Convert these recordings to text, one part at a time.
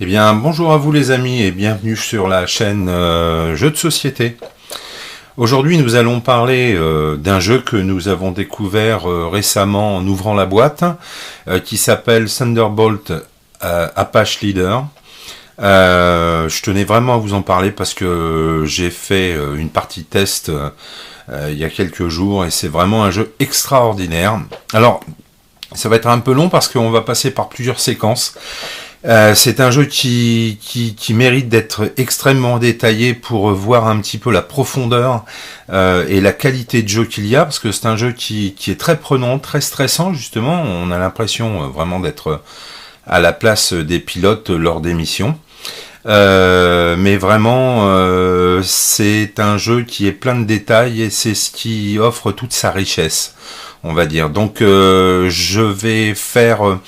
Eh bien, bonjour à vous les amis et bienvenue sur la chaîne Jeux de Société. Aujourd'hui, nous allons parler d'un jeu que nous avons découvert récemment en ouvrant la boîte, qui s'appelle Thunderbolt Apache Leader. Je tenais vraiment à vous en parler parce que j'ai fait une partie test il y a quelques jours et c'est vraiment un jeu extraordinaire. Alors, ça va être un peu long parce qu'on va passer par plusieurs séquences. C'est un jeu qui mérite d'être extrêmement détaillé pour voir un petit peu la profondeur et la qualité de jeu qu'il y a, parce que c'est un jeu qui est très prenant, très stressant justement. On a l'impression vraiment d'être à la place des pilotes lors des missions. Mais vraiment, c'est un jeu qui est plein de détails et c'est ce qui offre toute sa richesse, on va dire. Donc je vais faire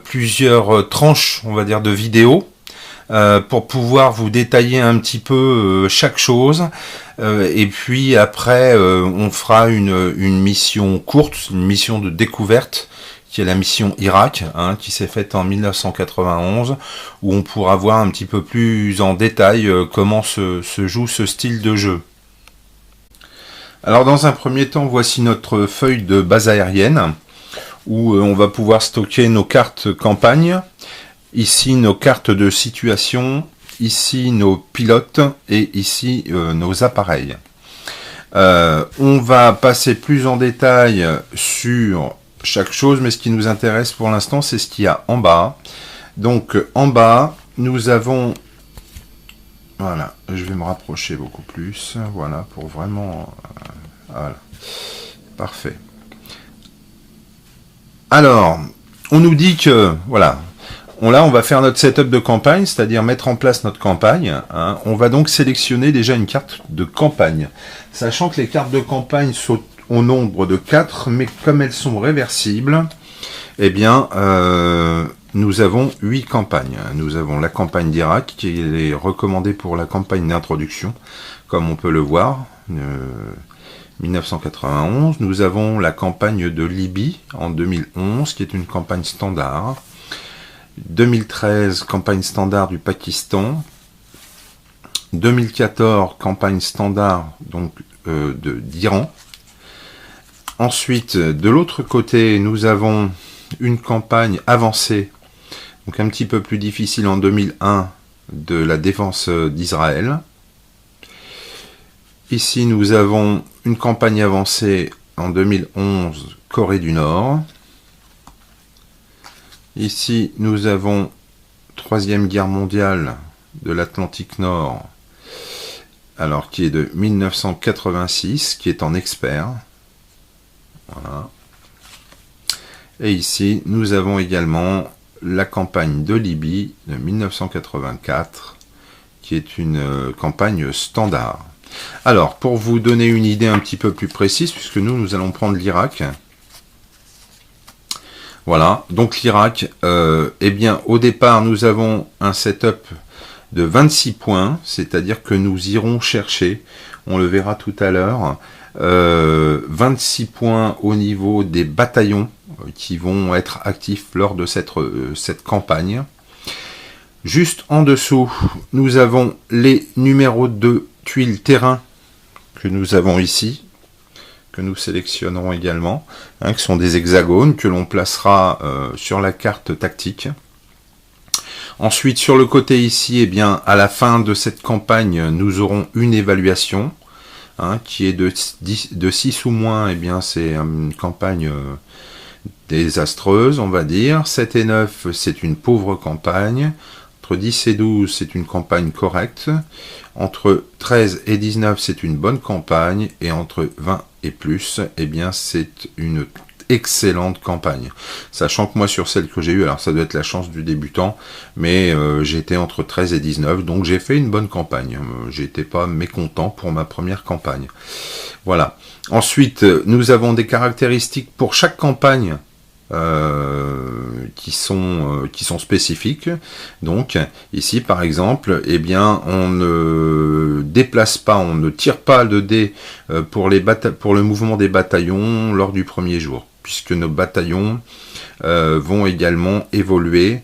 plusieurs tranches, on va dire, de vidéos pour pouvoir vous détailler un petit peu chaque chose. Et puis après, on fera une mission courte, une mission de découverte, qui est la mission Irak, qui s'est faite en 1991, où on pourra voir un petit peu plus en détail comment se joue ce style de jeu. Alors dans un premier temps, voici notre feuille de base aérienne, où on va pouvoir stocker nos cartes campagne, ici nos cartes de situation, ici nos pilotes et ici nos appareils. On va passer plus en détail sur chaque chose, mais ce qui nous intéresse pour l'instant, c'est ce qu'il y a en bas. Donc en bas, nous avons... Voilà, je vais me rapprocher beaucoup plus, voilà, pour vraiment... voilà, parfait. Alors, on nous dit que, voilà, on va faire notre setup de campagne, c'est-à-dire mettre en place notre campagne. On va donc sélectionner déjà une carte de campagne, sachant que les cartes de campagne sont au nombre de 4, mais comme elles sont réversibles, eh bien, nous avons 8 campagnes. Nous avons la campagne d'Irak, qui est recommandée pour la campagne d'introduction, comme on peut le voir, 1991. Nous avons la campagne de Libye en 2011, qui est une campagne standard. 2013, campagne standard du Pakistan. 2014, campagne standard donc d'Iran. Ensuite, de l'autre côté, nous avons une campagne avancée, donc un petit peu plus difficile en 2001, de la défense d'Israël. Ici, nous avons une campagne avancée en 2011, Corée du Nord. Ici, nous avons Troisième Guerre mondiale de l'Atlantique Nord, alors qui est de 1986, qui est en expert. Voilà. Et ici, nous avons également la campagne de Libye de 1984, qui est une campagne standard. Alors, pour vous donner une idée un petit peu plus précise, puisque nous allons prendre l'Irak. Voilà, donc l'Irak, eh bien, au départ, nous avons un setup de 26 points, c'est-à-dire que nous irons chercher, on le verra tout à l'heure, 26 points au niveau des bataillons qui vont être actifs lors de cette campagne. Juste en dessous, nous avons les numéros de tuiles terrain que nous avons ici, que nous sélectionnerons également, qui sont des hexagones que l'on placera sur la carte tactique. Ensuite, sur le côté ici, eh bien, à la fin de cette campagne, nous aurons une évaluation, qui est de 6 ou moins. Eh bien, c'est une campagne désastreuse, on va dire. 7 et 9, c'est une pauvre campagne. Entre 10 et 12, c'est une campagne correcte. Entre 13 et 19, c'est une bonne campagne. Et entre 20 et plus, eh bien, c'est une excellente campagne. Sachant que moi, sur celle que j'ai eue, alors ça doit être la chance du débutant, mais j'étais entre 13 et 19, donc j'ai fait une bonne campagne. J'étais pas mécontent pour ma première campagne. Voilà. Ensuite, nous avons des caractéristiques pour chaque campagne qui sont spécifiques. Donc ici par exemple, eh bien on ne déplace pas, on ne tire pas de dés pour le mouvement des bataillons lors du premier jour, puisque nos bataillons vont également évoluer,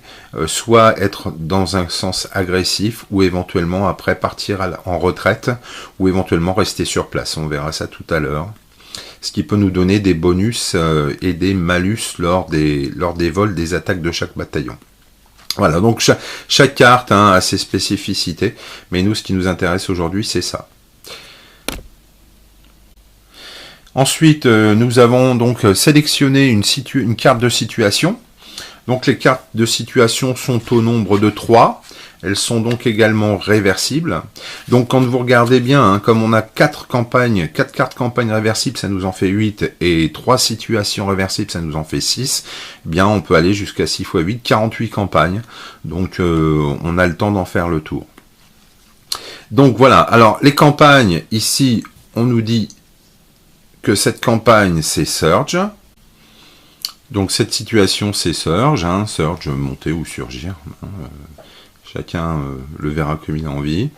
soit être dans un sens agressif, ou éventuellement après partir en retraite, ou éventuellement rester sur place. On verra ça tout à l'heure. Ce qui peut nous donner des bonus et des malus lors des vols, des attaques de chaque bataillon. Voilà, donc chaque carte a ses spécificités, mais nous, ce qui nous intéresse aujourd'hui, c'est ça. Ensuite, nous avons donc sélectionné une carte de situation. Donc les cartes de situation sont au nombre de 3. Elles sont donc également réversibles. Donc quand vous regardez bien, comme on a 4 cartes campagne réversibles, ça nous en fait 8, et 3 situations réversibles, ça nous en fait 6, bien on peut aller jusqu'à 6 x 8, 48 campagnes. Donc on a le temps d'en faire le tour. Donc voilà, alors les campagnes, ici, on nous dit que cette campagne, c'est Surge. Donc cette situation, c'est Surge, Surge, monter ou surgir. Chacun le verra comme il a envie.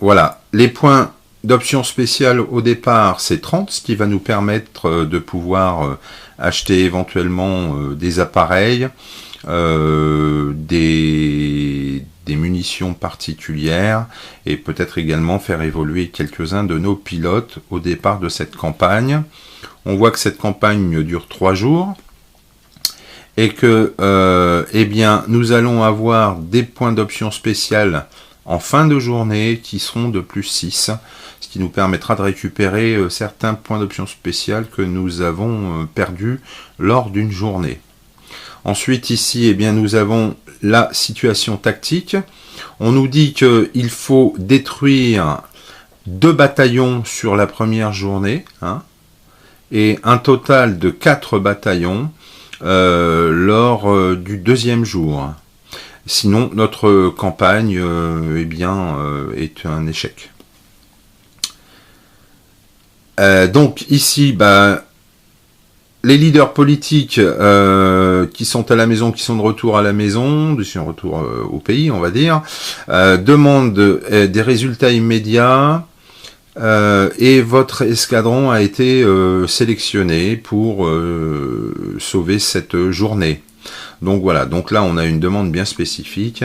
Voilà, les points d'option spéciale au départ, c'est 30, ce qui va nous permettre de pouvoir acheter éventuellement des appareils, des munitions particulières, et peut-être également faire évoluer quelques-uns de nos pilotes au départ de cette campagne. On voit que cette campagne dure 3 jours. Et que eh bien, nous allons avoir des points d'option spéciale en fin de journée qui seront de plus 6, ce qui nous permettra de récupérer certains points d'option spéciale que nous avons perdus lors d'une journée. Ensuite, ici, eh bien, nous avons la situation tactique. On nous dit qu'il faut détruire 2 bataillons sur la première journée, et un total de 4 bataillons lors du deuxième jour. Sinon, notre campagne eh bien, est un échec. Donc ici, les leaders politiques qui sont à la maison, qui sont de retour à la maison, de retour au pays, on va dire, demandent des résultats immédiats. Et votre escadron a été sélectionné pour sauver cette journée. Donc voilà, donc là on a une demande bien spécifique.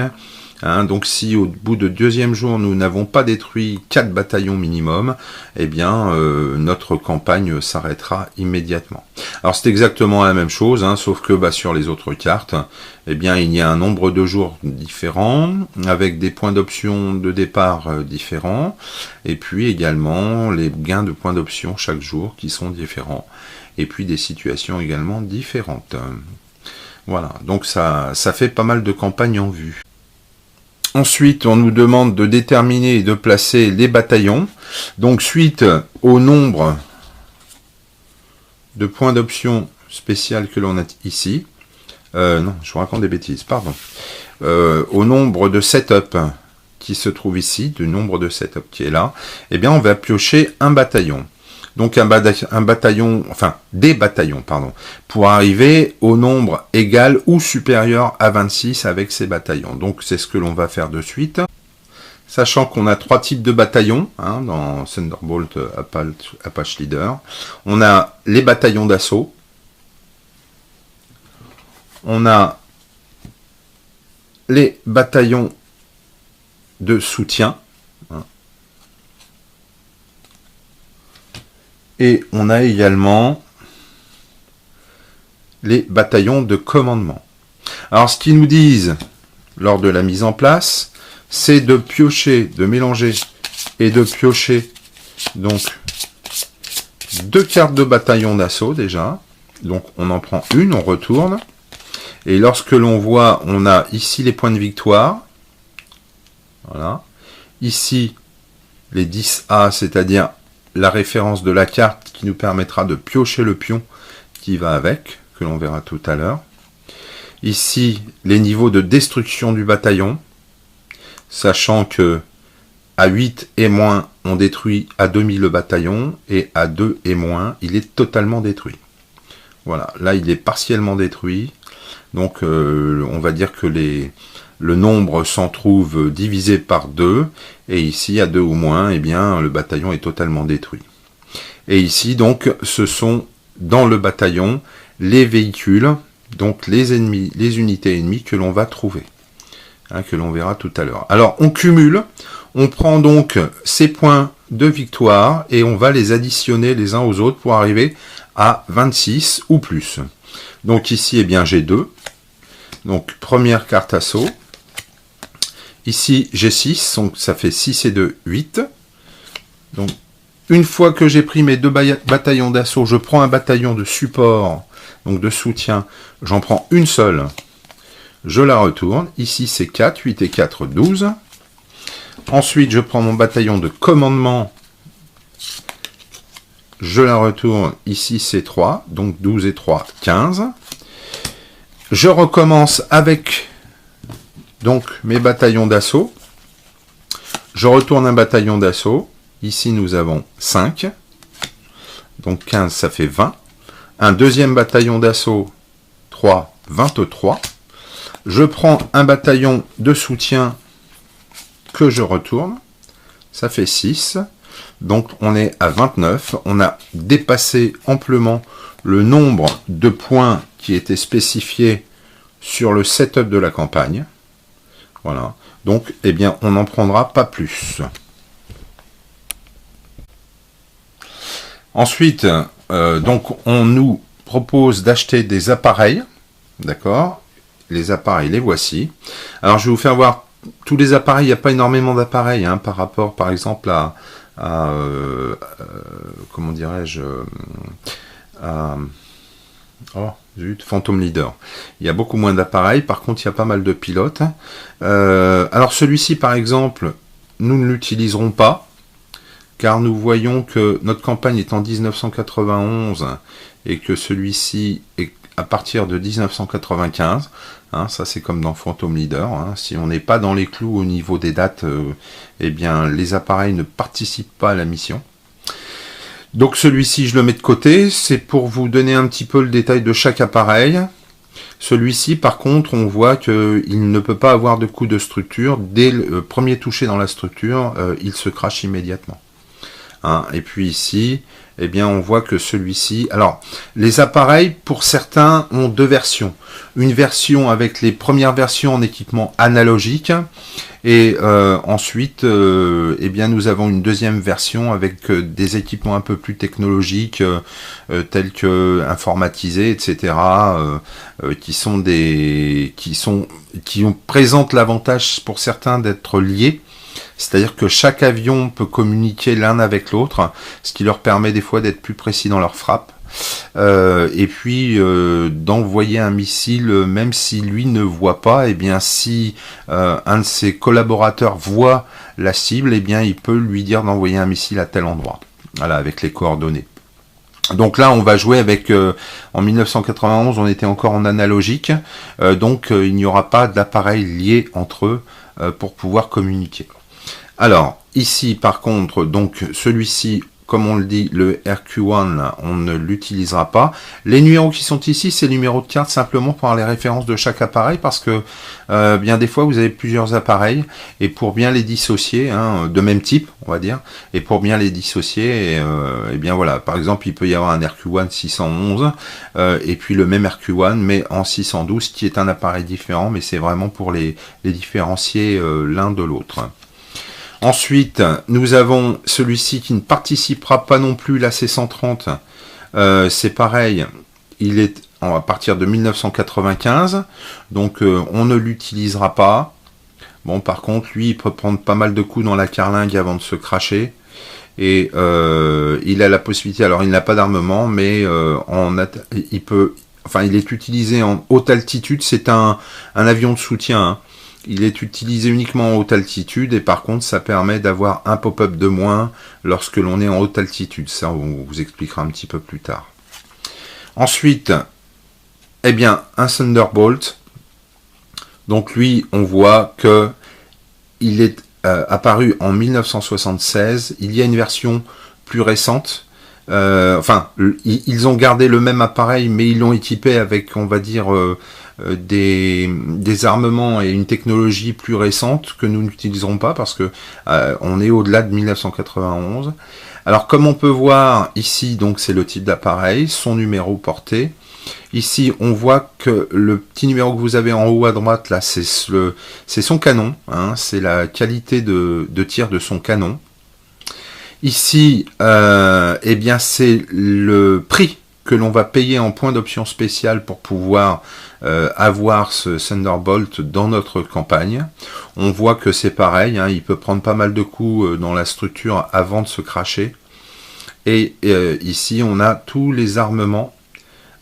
Donc si au bout de deuxième jour nous n'avons pas détruit 4 bataillons minimum, eh bien notre campagne s'arrêtera immédiatement. Alors c'est exactement la même chose, sauf que sur les autres cartes, eh bien il y a un nombre de jours différents, avec des points d'option de départ différents, et puis également les gains de points d'option chaque jour qui sont différents, et puis des situations également différentes. Voilà, donc ça fait pas mal de campagnes en vue. Ensuite, on nous demande de déterminer et de placer les bataillons. Donc, suite au nombre de points d'option spéciales que l'on a ici, non, je vous raconte des bêtises, pardon. Au nombre de setup qui se trouve ici, du nombre de setup qui est là, eh bien, on va piocher un bataillon. Donc un bataillon, enfin des bataillons, pardon, pour arriver au nombre égal ou supérieur à 26 avec ces bataillons. Donc c'est ce que l'on va faire de suite. Sachant qu'on a 3 types de bataillons dans Thunderbolt Apache Leader. On a les bataillons d'assaut. On a les bataillons de soutien. Et on a également les bataillons de commandement. Alors ce qu'ils nous disent lors de la mise en place, c'est de piocher, de mélanger et de piocher donc 2 cartes de bataillon d'assaut déjà. Donc on en prend une, on retourne. Et lorsque l'on voit, on a ici les points de victoire. Voilà. Ici les 10A, c'est-à-dire la référence de la carte qui nous permettra de piocher le pion qui va avec, que l'on verra tout à l'heure. Ici, les niveaux de destruction du bataillon, sachant que à 8 et moins, on détruit à demi le bataillon, et à 2 et moins, il est totalement détruit. Voilà, là il est partiellement détruit, donc on va dire que le nombre s'en trouve divisé par 2, et ici, à 2 ou moins, eh bien, le bataillon est totalement détruit. Et ici, donc, ce sont, dans le bataillon, les véhicules donc les ennemis, les unités ennemies que l'on va trouver, hein, que l'on verra tout à l'heure. Alors on cumule, on prend donc ces points de victoire et on va les additionner les uns aux autres pour arriver à 26 ou plus. Donc ici, eh bien, j'ai 2. Donc première carte assaut. Ici, j'ai 6, donc ça fait 6 et 2, 8. Donc une fois que j'ai pris mes 2 bataillons d'assaut, je prends un bataillon de support, donc de soutien, j'en prends une seule, je la retourne. Ici, c'est 4, 8 et 4, 12. Ensuite, je prends mon bataillon de commandement, je la retourne, ici c'est 3, donc 12 et 3, 15. Je recommence avec donc mes bataillons d'assaut. Je retourne un bataillon d'assaut, ici nous avons 5, donc 15 ça fait 20. Un deuxième bataillon d'assaut, 3, 23. Je prends un bataillon de soutien que je retourne, ça fait 6, donc on est à 29, on a dépassé amplement le nombre de points qui étaient spécifiés sur le setup de la campagne, voilà, donc eh bien on n'en prendra pas plus. Ensuite, donc on nous propose d'acheter des appareils, d'accord, les appareils les voici, alors je vais vous faire voir tous les appareils, il n'y a pas énormément d'appareils hein, par rapport par exemple à comment dirais-je, oh zut, Phantom Leader. Il y a beaucoup moins d'appareils, par contre il y a pas mal de pilotes. Alors celui-ci par exemple, nous ne l'utiliserons pas, car nous voyons que notre campagne est en 1991 et que celui-ci est à partir de 1995. Hein, ça c'est comme dans Phantom Leader, hein. Si on n'est pas dans les clous au niveau des dates, eh bien les appareils ne participent pas à la mission. Donc celui-ci je le mets de côté, c'est pour vous donner un petit peu le détail de chaque appareil. Celui-ci par contre on voit qu'il ne peut pas avoir de coup de structure, dès le premier touché dans la structure, il se crache immédiatement. Hein, et puis ici, eh bien on voit que celui-ci, alors les appareils pour certains ont 2 versions, une version avec les premières versions en équipement analogique et ensuite eh bien nous avons une deuxième version avec des équipements un peu plus technologiques tels que informatisés, etc. qui présentent l'avantage pour certains d'être liés. C'est-à-dire que chaque avion peut communiquer l'un avec l'autre, ce qui leur permet des fois d'être plus précis dans leur frappe. Et puis d'envoyer un missile, même si lui ne voit pas, et bien si un de ses collaborateurs voit la cible, et bien il peut lui dire d'envoyer un missile à tel endroit. Voilà, avec les coordonnées. Donc là, on va jouer avec, en 1991, on était encore en analogique, donc il n'y aura pas d'appareil lié entre eux pour pouvoir communiquer. Alors, ici, par contre, donc celui-ci, comme on le dit, le RQ1, on ne l'utilisera pas. Les numéros qui sont ici, c'est les numéros de carte simplement pour avoir les références de chaque appareil, parce que bien des fois, vous avez plusieurs appareils, et pour bien les dissocier, hein, de même type, on va dire, et pour bien les dissocier, et bien voilà, par exemple, il peut y avoir un RQ1 611, et puis le même RQ1, mais en 612, qui est un appareil différent, mais c'est vraiment pour les différencier l'un de l'autre. Ensuite, nous avons celui-ci qui ne participera pas non plus, la C130. C'est pareil, il est à partir de 1995, donc on ne l'utilisera pas. Bon, par contre, lui, il peut prendre pas mal de coups dans la carlingue avant de se cracher. Et il a la possibilité, alors il n'a pas d'armement, mais il est utilisé en haute altitude. C'est un avion de soutien, hein. Il est utilisé uniquement en haute altitude et par contre ça permet d'avoir un pop-up de moins lorsque l'on est en haute altitude. Ça on vous expliquera un petit peu plus tard. Ensuite, eh bien un Thunderbolt. Donc lui on voit que il est apparu en 1976. Il y a une version plus récente. Ils ont gardé le même appareil mais ils l'ont équipé avec, on va dire, des armements et une technologie plus récente que nous n'utiliserons pas parce que on est au-delà de 1991. Alors comme on peut voir ici, donc c'est le type d'appareil, son numéro porté. Ici, on voit que le petit numéro que vous avez en haut à droite, là, c'est son canon. Hein, c'est la qualité de tir de son canon. Ici, eh bien, c'est le prix que l'on va payer en points d'option spéciale pour pouvoir avoir ce Thunderbolt dans notre campagne. On voit que c'est pareil, hein, il peut prendre pas mal de coups dans la structure avant de se cracher. Et ici, on a tous les armements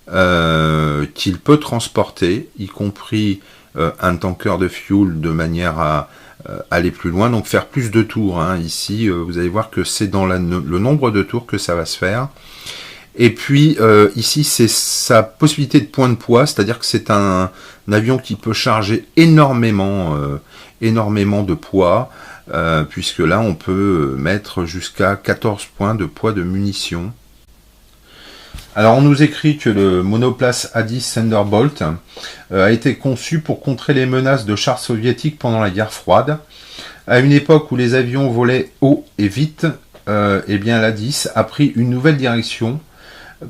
qu'il peut transporter, y compris un tanker de fuel de manière à aller plus loin, donc faire plus de tours. Hein. Ici, vous allez voir que c'est dans le nombre de tours que ça va se faire. Et puis, ici, c'est sa possibilité de point de poids, c'est-à-dire que c'est un avion qui peut charger énormément de poids, puisque là, on peut mettre jusqu'à 14 points de poids de munitions. Alors, on nous écrit que le monoplace A-10 Thunderbolt a été conçu pour contrer les menaces de chars soviétiques pendant la guerre froide. À une époque où les avions volaient haut et vite, eh bien l'A-10 a pris une nouvelle direction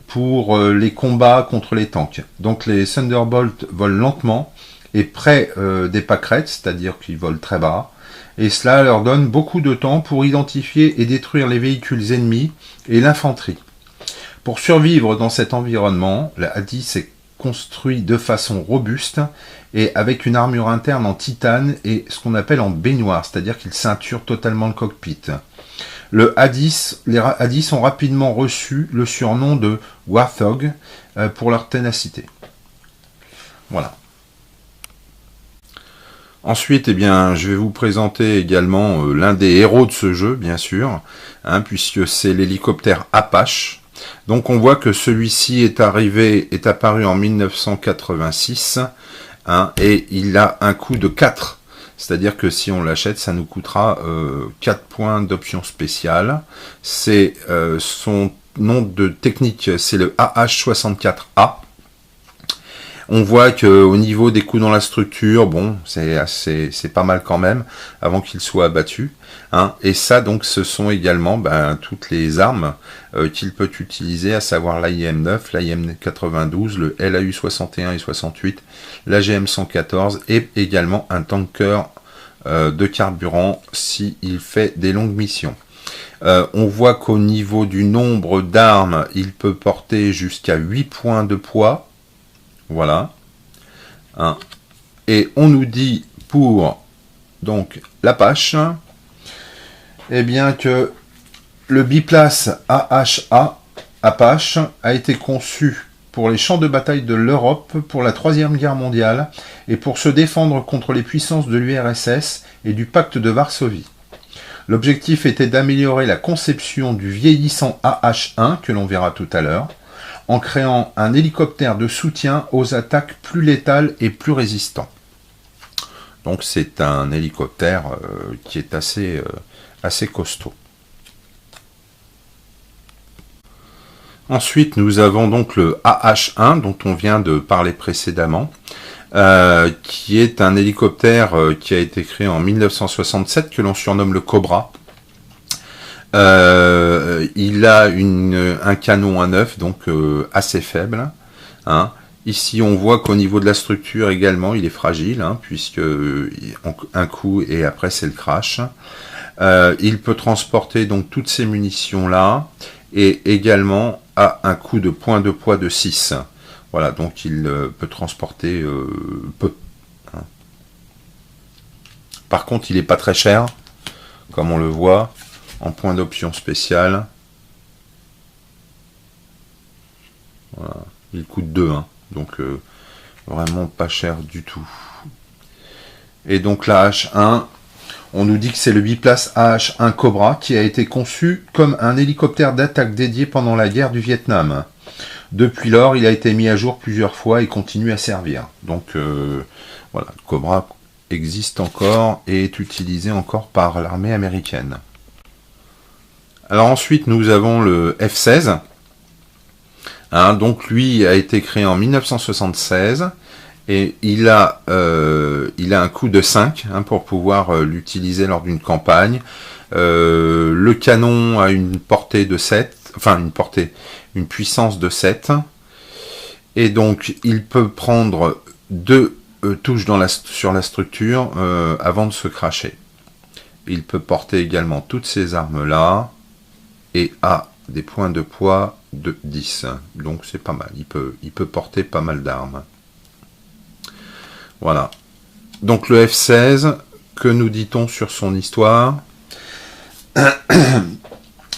pour les combats contre les tanks. Donc les Thunderbolt volent lentement et près des pâquerettes, c'est-à-dire qu'ils volent très bas, et cela leur donne beaucoup de temps pour identifier et détruire les véhicules ennemis et l'infanterie. Pour survivre dans cet environnement, la A-10 est construit de façon robuste et avec une armure interne en titane et ce qu'on appelle en baignoire, c'est-à-dire qu'il ceinture totalement le cockpit. Les A-10 ont rapidement reçu le surnom de Warthog pour leur ténacité. Voilà. Ensuite, eh bien, je vais vous présenter également l'un des héros de ce jeu, bien sûr, hein, puisque c'est l'hélicoptère Apache. Donc on voit que celui-ci est apparu en 1986, hein, et il a un coût de 4. C'est-à-dire que si on l'achète, ça nous coûtera 4 points d'option spéciale. C'est son nom de technique, c'est le AH-64A. On voit qu'au niveau des coups dans la structure, bon, c'est pas mal quand même, avant qu'il soit abattu. Hein. Et ça, donc, ce sont également toutes les armes qu'il peut utiliser, à savoir l'AIM-9, l'AIM-92, le LAU-61 et 68, l'AGM-114 et également un tanker de carburant s'il fait des longues missions. On voit qu'au niveau du nombre d'armes, il peut porter jusqu'à 8 points de poids. Voilà. Hein. Et on nous dit pour donc l'Apache, eh bien que le biplace AHA Apache a été conçu pour les champs de bataille de l'Europe pour la Troisième Guerre mondiale et pour se défendre contre les puissances de l'URSS et du pacte de Varsovie. L'objectif était d'améliorer la conception du vieillissant AH-1 que l'on verra tout à l'heure, en créant un hélicoptère de soutien aux attaques plus létales et plus résistants. Donc c'est un hélicoptère qui est assez costaud. Ensuite, nous avons donc le AH-1 dont on vient de parler précédemment, qui est un hélicoptère qui a été créé en 1967, que l'on surnomme le Cobra. Il a un canon à 9, donc assez faible. Hein. Ici, on voit qu'au niveau de la structure également, il est fragile, hein, puisque un coup et après c'est le crash. Il peut transporter donc toutes ces munitions-là, et également à un coup de point de poids de 6. Voilà, donc il peut transporter peu. Hein. Par contre, il n'est pas très cher, comme on le voit. En point d'option spéciale. Voilà. Il coûte 2, hein. Donc vraiment pas cher du tout. Et donc la H1, on nous dit que c'est le biplace AH-1 Cobra qui a été conçu comme un hélicoptère d'attaque dédié pendant la guerre du Vietnam. Depuis lors, il a été mis à jour plusieurs fois et continue à servir. Donc voilà, le Cobra existe encore et est utilisé encore par l'armée américaine. Alors ensuite, nous avons le F-16. Hein, donc lui a été créé en 1976 et il a un coût de 5 hein, pour pouvoir l'utiliser lors d'une campagne. Le canon a une portée de 7, enfin une puissance de 7. Et donc, il peut prendre 2 touches sur la structure avant de se cracher. Il peut porter également toutes ces armes-là et a des points de poids de 10. Donc c'est pas mal. Il peut porter pas mal d'armes. Voilà. Donc le F-16, que nous dit-on sur son histoire?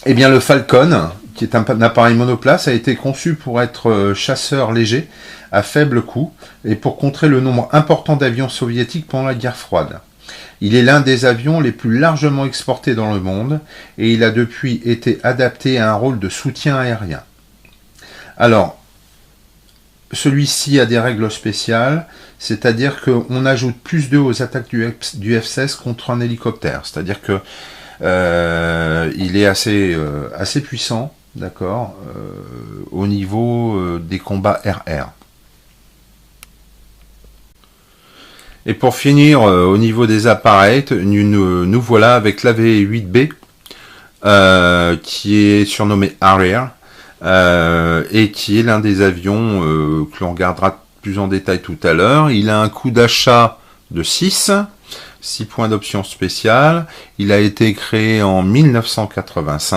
Eh bien le Falcon, qui est un appareil monoplace, a été conçu pour être chasseur léger à faible coût et pour contrer le nombre important d'avions soviétiques pendant la guerre froide. Il est l'un des avions les plus largement exportés dans le monde et il a depuis été adapté à un rôle de soutien aérien. Alors, celui-ci a des règles spéciales, c'est-à-dire qu'on ajoute plus 2 aux attaques du F-16 contre un hélicoptère. C'est-à-dire que il est assez puissant, d'accord, au niveau des combats RR. Et pour finir, au niveau des appareils, nous voilà avec l'AV-8B, qui est surnommé Harrier, et qui est l'un des avions que l'on regardera plus en détail tout à l'heure. Il a un coût d'achat de 6 points d'option spéciale. Il a été créé en 1985.